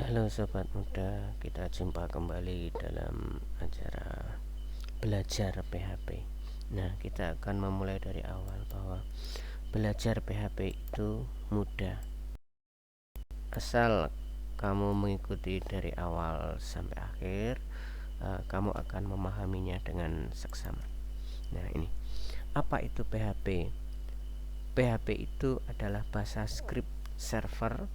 Halo sobat muda, kita jumpa kembali dalam acara belajar PHP. Nah, kita akan memulai dari awal bahwa belajar PHP itu mudah asal kamu mengikuti dari awal sampai akhir. Kamu akan memahaminya dengan seksama. Nah, ini apa itu PHP? PHP itu adalah bahasa script server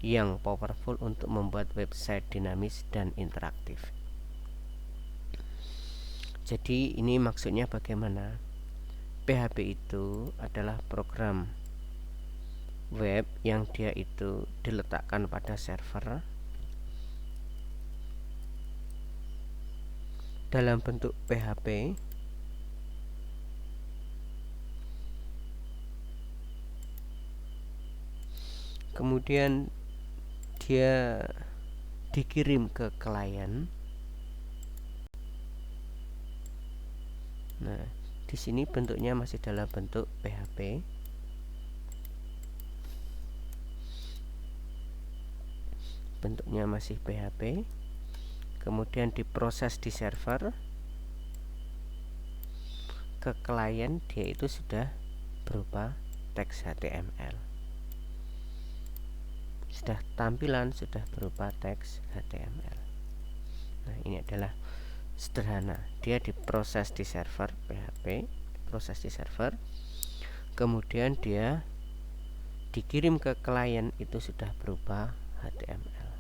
yang powerful untuk membuat website dinamis dan interaktif. Jadi ini maksudnya bagaimana? PHP itu adalah program web yang dia itu diletakkan pada server dalam bentuk PHP. Kemudian dia dikirim ke klien. Nah, di sini bentuknya masih dalam bentuk PHP. Bentuknya masih PHP. Kemudian diproses di server ke klien, dia itu sudah berupa teks HTML. Sudah tampilan sudah berupa teks HTML. Nah, ini adalah sederhana. Dia diproses di server PHP, proses di server. Kemudian dia dikirim ke klien, itu sudah berupa HTML.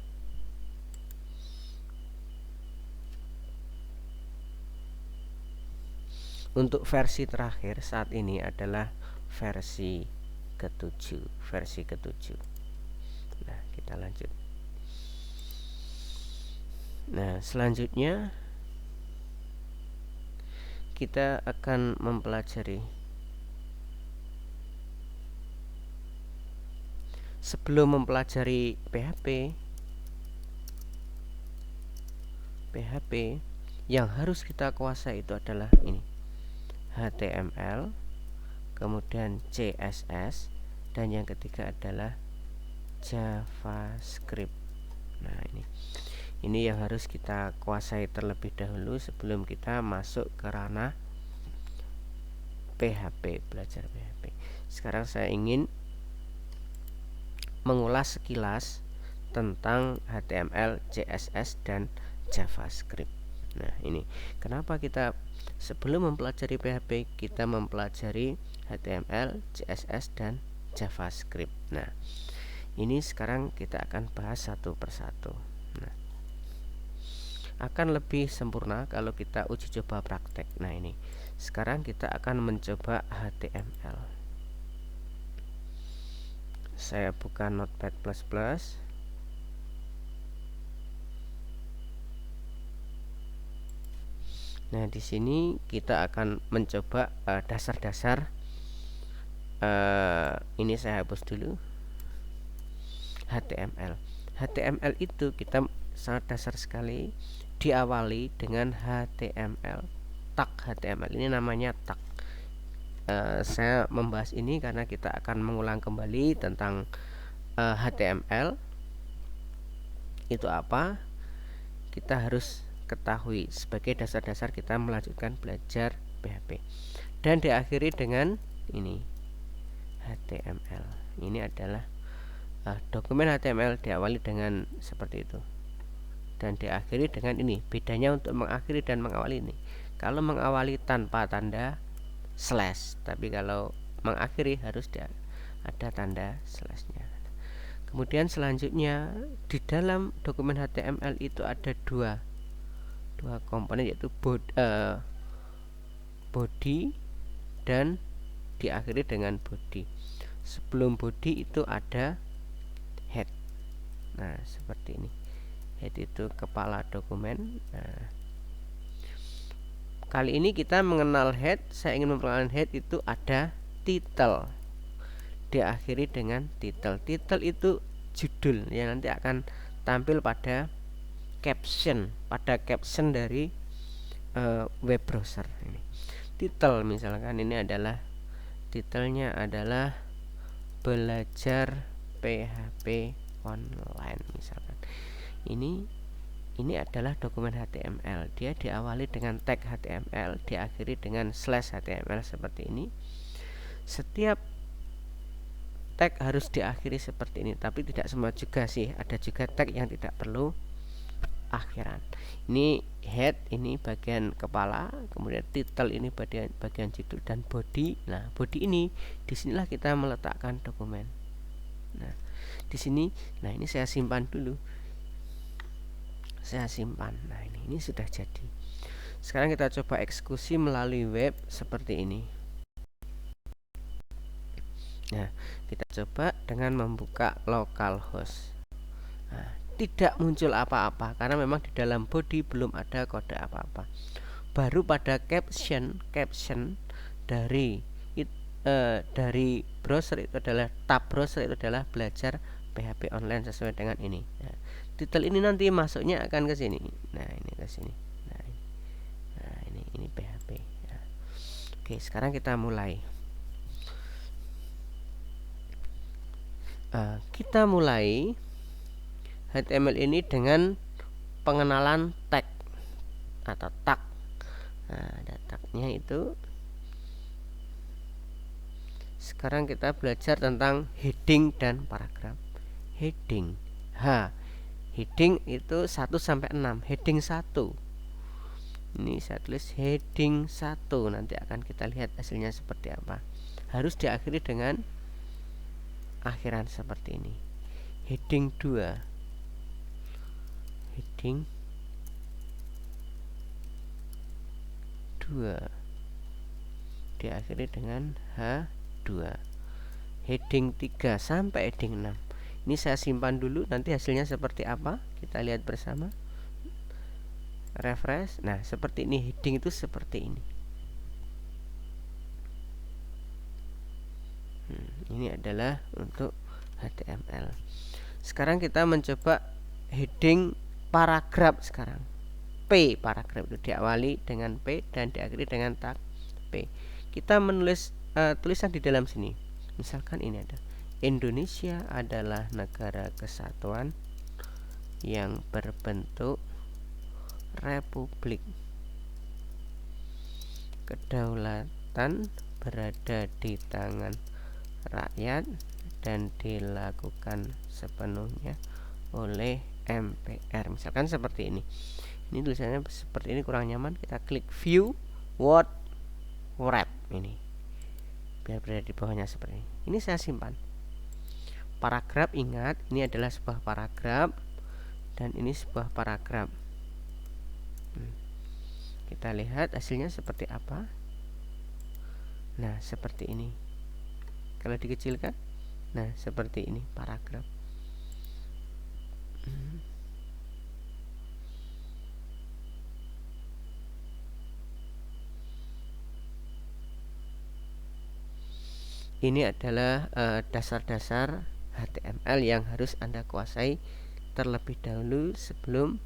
Untuk versi terakhir saat ini adalah versi ke-7. Nah, kita lanjut. Nah, selanjutnya kita akan mempelajari. Sebelum mempelajari PHP yang harus kita kuasai itu adalah ini, HTML, kemudian CSS, dan yang ketiga adalah JavaScript. Nah, ini yang harus kita kuasai terlebih dahulu sebelum kita masuk ke ranah PHP, belajar PHP. Sekarang saya ingin mengulas sekilas tentang HTML, CSS, dan JavaScript. Nah, ini kenapa kita sebelum mempelajari PHP kita mempelajari HTML, CSS, dan JavaScript. Nah, ini sekarang kita akan bahas satu persatu. Nah, akan lebih sempurna kalau kita uji coba praktek. Nah, ini sekarang kita akan mencoba HTML. Saya buka Notepad++. Nah, di sini kita akan mencoba dasar-dasar. Ini saya hapus dulu. HTML itu kita sangat dasar sekali, diawali dengan HTML. Tag HTML ini namanya tag. Saya membahas ini karena kita akan mengulang kembali tentang HTML itu apa. Kita harus ketahui sebagai dasar-dasar kita melanjutkan belajar PHP, dan diakhiri dengan ini HTML. Ini adalah dokumen HTML diawali dengan seperti itu dan diakhiri dengan ini. Bedanya untuk mengakhiri dan mengawali ini, kalau mengawali tanpa tanda slash, tapi kalau mengakhiri harus ada tanda slashnya. Kemudian selanjutnya di dalam dokumen HTML itu ada dua komponen, yaitu body dan diakhiri dengan body. Sebelum body itu ada head. Nah, seperti ini. Head itu kepala dokumen. Nah, kali ini kita mengenal head. Saya ingin memperkenalkan head itu ada title. Diakhiri dengan title. Title itu judul yang nanti akan tampil pada caption dari web browser. Ini title, misalkan ini adalah titelnya adalah belajar PHP online misalkan. ini adalah dokumen HTML. Dia diawali dengan tag HTML, diakhiri dengan slash HTML seperti ini. Setiap tag harus diakhiri seperti ini, tapi tidak semua juga sih. Ada juga tag yang tidak perlu akhiran. Ini head, ini bagian kepala, kemudian title ini bagian judul, dan body. Nah, body ini disinilah kita meletakkan dokumen. Nah, di sini, nah ini saya simpan dulu. Saya simpan. Nah, ini sudah jadi. Sekarang kita coba eksekusi melalui web seperti ini. Nah, kita coba dengan membuka localhost. Nah, tidak muncul apa-apa karena memang di dalam body belum ada kode apa-apa. Baru pada caption dari browser itu adalah tab browser itu adalah belajar PHP online sesuai dengan ini. Nah, titel ini nanti masuknya akan ke sini. Nah, ini ke sini. Nah, ini PHP. Nah, oke, sekarang kita mulai. Kita mulai HTML ini dengan pengenalan tag atau tag. Nah, ada tagnya itu. Sekarang kita belajar tentang heading dan paragraf. Heading heading itu 1 sampai 6. Heading 1. Ini saya tulis heading 1. Nanti akan kita lihat hasilnya seperti apa. Harus diakhiri dengan akhiran seperti ini. Heading 2. Heading 2 diakhiri dengan H2. Heading 3 sampai heading 6. Ini saya simpan dulu, nanti hasilnya seperti apa kita lihat bersama. Refresh. Nah, seperti ini. Heading itu seperti ini. Ini adalah untuk HTML. Sekarang kita mencoba heading paragraf sekarang. P, paragraf itu diawali dengan P dan diakhiri dengan tag P. Kita menulis tulisan di dalam sini. Misalkan ini ada: Indonesia adalah negara kesatuan yang berbentuk republik. Kedaulatan berada di tangan rakyat dan dilakukan sepenuhnya oleh MPR. Misalkan seperti ini. Ini tulisannya seperti ini, kurang nyaman. Kita klik view word wrap ini. Biar berada di bawahnya seperti ini. Ini saya simpan. Paragraf, ingat, ini adalah sebuah paragraf dan ini sebuah paragraf. Kita lihat hasilnya seperti apa. Nah, seperti ini. Kalau dikecilkan, nah seperti ini paragraf. Ini adalah dasar-dasar HTML yang harus Anda kuasai terlebih dahulu sebelum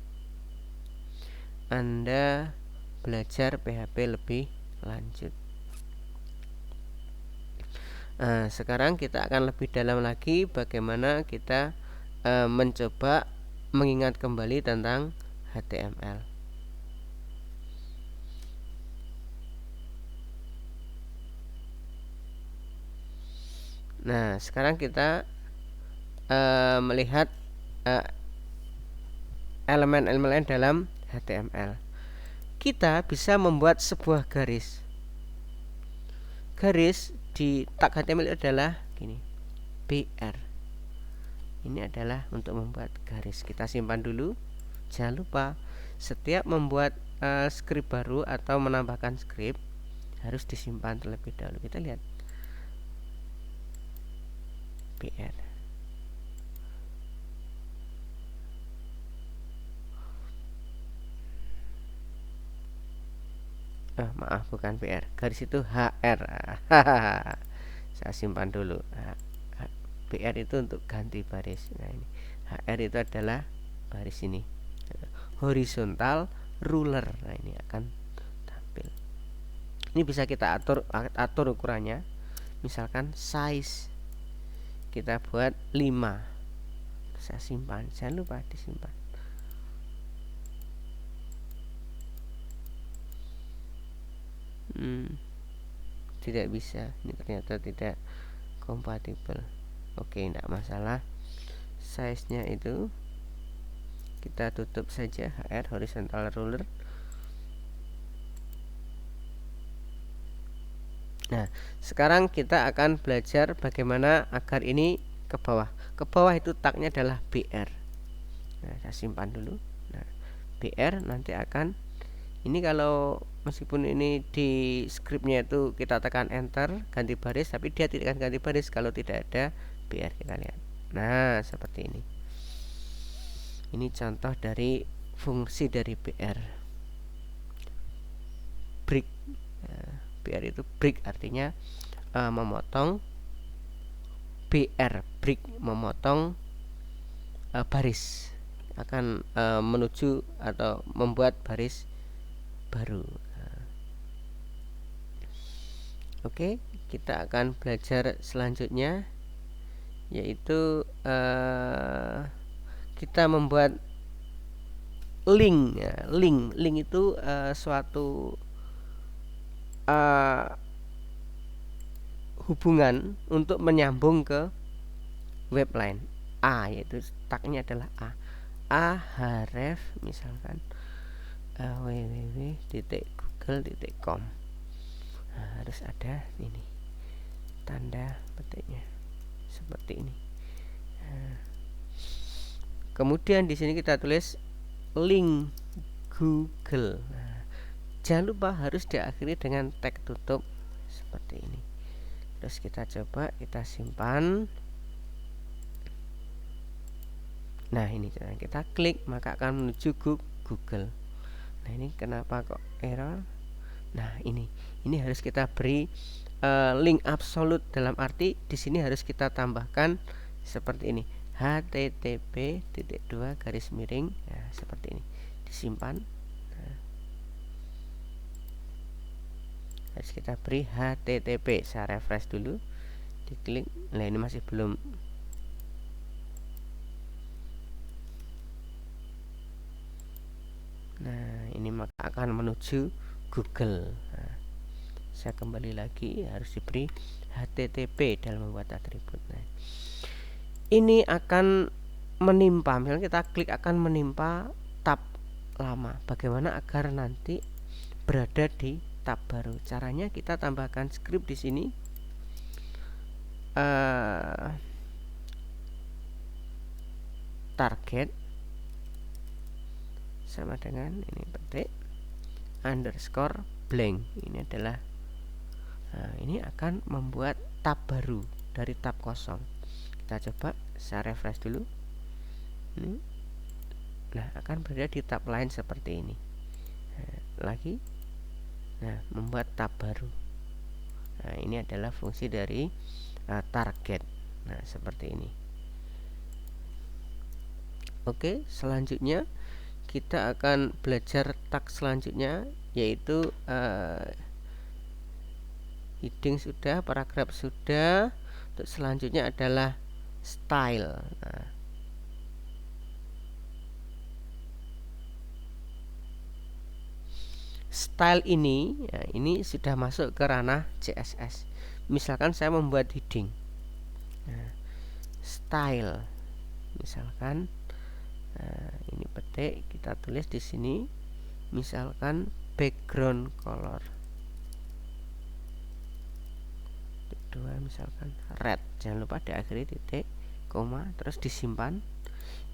Anda belajar PHP lebih lanjut. Sekarang kita akan lebih dalam lagi bagaimana kita mencoba mengingat kembali tentang HTML. Nah, sekarang kita melihat elemen-elemen dalam HTML. Kita bisa membuat sebuah garis. Garis di tag HTML adalah gini, BR. Ini adalah untuk membuat garis. Kita simpan dulu. Jangan lupa setiap membuat script baru atau menambahkan script harus disimpan terlebih dahulu. Kita lihat BR. Maaf, bukan BR. Garis itu HR. Saya simpan dulu. BR itu untuk ganti baris. Nah, ini HR itu adalah baris ini. Horizontal ruler. Nah, ini akan tampil. Ini bisa kita atur ukurannya. Misalkan size kita buat 5. Saya simpan, jangan lupa disimpan. tidak bisa, ini ternyata tidak kompatibel. Oke, tidak masalah, size nya itu kita tutup saja, HR horizontal ruler. Nah, sekarang kita akan belajar bagaimana agar ini ke bawah. Ke bawah itu tagnya adalah BR. Nah, saya simpan dulu. Nah, BR nanti akan ini, kalau meskipun ini di scriptnya itu kita tekan enter ganti baris, tapi dia tidak akan ganti baris kalau tidak ada BR. Kita lihat. Nah, seperti ini. Ini contoh dari fungsi dari BR. Break. BR itu break artinya memotong. BR break memotong baris, akan menuju atau membuat baris baru. Oke, kita akan belajar selanjutnya, yaitu kita membuat link. Link itu suatu hubungan untuk menyambung ke web lain. Yaitu tagnya adalah href, misalkan www.google.com. Harus ada ini tanda petiknya seperti ini. Kemudian di sini kita tulis link Google. Jangan lupa harus diakhiri dengan tag tutup seperti ini. Terus kita coba, kita simpan. Nah, ini kita klik maka akan menuju Google. Nah, ini kenapa kok error? Nah, ini harus kita beri link absolut, dalam arti di sini harus kita tambahkan seperti ini, http:// nah, seperti ini, disimpan. Nah, harus kita beri http. Saya refresh dulu, diklik. Nah, ini masih belum. Nah, ini maka akan menuju Google. Nah, saya kembali lagi, harus diberi http dalam membuat atribut. Nah, ini akan menimpa, misalnya kita klik akan menimpa tab lama. Bagaimana agar nanti berada di tab baru? Caranya kita tambahkan script di sini. Target sama dengan ini, petik underscore blank. Ini adalah ini akan membuat tab baru dari tab kosong. Kita coba, saya refresh dulu. Nah, akan berada di tab lain seperti ini. Lagi, nah, membuat tab baru. Nah, ini adalah fungsi dari target. Nah, seperti ini. Oke, selanjutnya kita akan belajar tag selanjutnya, yaitu heading sudah, paragraf sudah. Untuk selanjutnya adalah style. Nah, style ini ini sudah masuk ke ranah CSS. Misalkan saya membuat heading, style, misalkan ini petik, kita tulis di sini, misalkan background color 2, misalkan red. Jangan lupa diakhiri titik, koma, terus disimpan.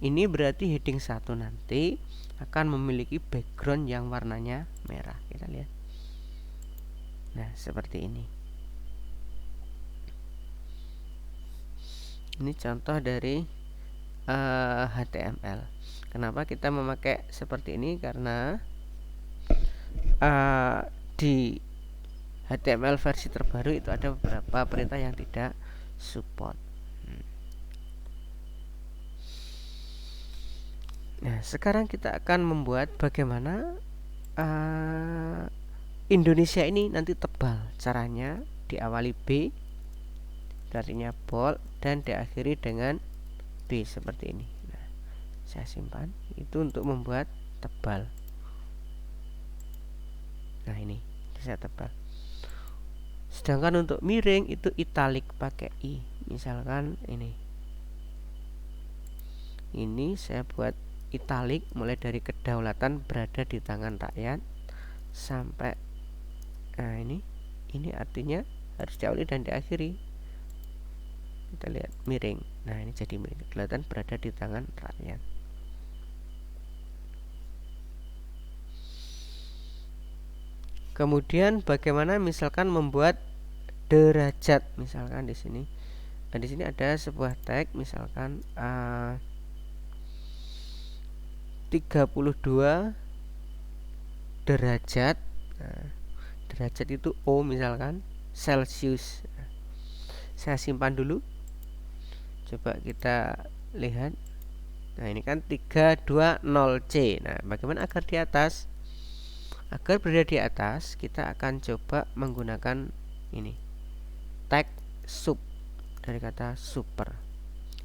Ini berarti heading 1 nanti akan memiliki background yang warnanya merah. Kita lihat. Nah, seperti ini. Ini contoh dari HTML. Kenapa kita memakai seperti ini? Karena di HTML versi terbaru itu ada beberapa perintah yang tidak support. Nah, sekarang kita akan membuat bagaimana Indonesia ini nanti tebal. Caranya diawali B, artinya bold, dan diakhiri dengan B seperti ini. Nah, saya simpan. Itu untuk membuat tebal. Nah, ini saya tebal. Sedangkan untuk miring itu italic pakai i. Misalkan ini saya buat italic mulai dari kedaulatan berada di tangan rakyat sampai ini artinya harus diawali dan diakhiri. Kita lihat miring. Nah, ini jadi miring. Kedaulatan berada di tangan rakyat. Kemudian bagaimana misalkan membuat derajat, misalkan di sini. Nah, di sini ada sebuah tag misalkan 32 derajat. Nah, derajat itu O misalkan, Celsius. Nah, saya simpan dulu. Coba kita lihat. Nah, ini kan 320C. Nah, bagaimana agar di atas? Agar berada di atas, kita akan coba menggunakan ini. Tag sub dari kata super.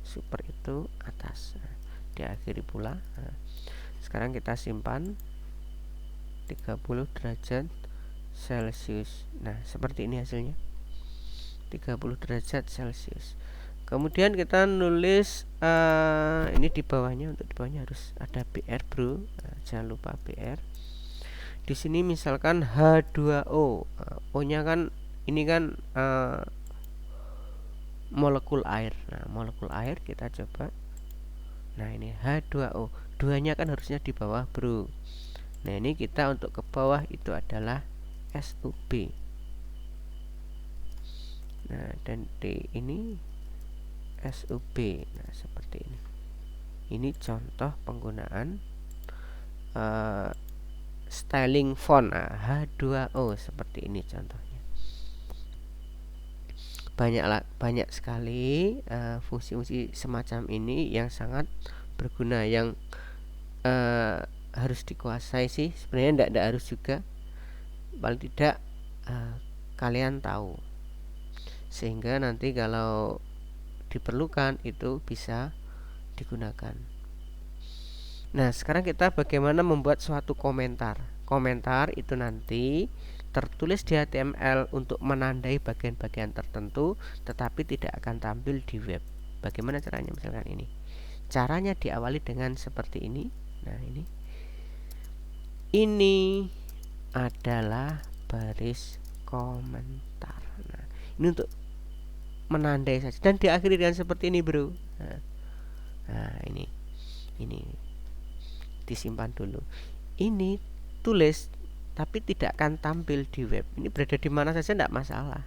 Super itu atas. Nah, diakhiri pula. Nah, sekarang kita simpan 30 derajat Celsius. Nah, seperti ini hasilnya. 30 derajat Celsius. Kemudian kita nulis ini di bawahnya, untuk di bawahnya harus ada BR, bro. Nah, jangan lupa BR. Di sini misalkan H2O. O-nya kan ini kan molekul air. Nah, molekul air kita coba. Nah, ini H2O. Duanya kan harusnya di bawah, bro. Nah, ini kita untuk ke bawah itu adalah SUB. Nah, dan D ini SUB. Nah, seperti ini. Ini contoh penggunaan styling font. Nah, H2O seperti ini contohnya. Banyak sekali fungsi-fungsi semacam ini yang sangat berguna, yang harus dikuasai sih. Sebenarnya tidak harus juga, paling tidak kalian tahu, sehingga nanti kalau diperlukan itu bisa digunakan. Nah, sekarang kita bagaimana membuat suatu komentar. Komentar itu nanti tertulis di HTML untuk menandai bagian-bagian tertentu, tetapi tidak akan tampil di web. Bagaimana caranya? Misalkan ini. Caranya diawali dengan seperti ini. Nah, ini adalah baris komentar. Nah, ini untuk menandai saja, dan diakhiri dengan seperti ini, bro. Nah, ini disimpan dulu. Ini tulis tapi tidak akan tampil di web. Ini berada di mana saja tidak masalah.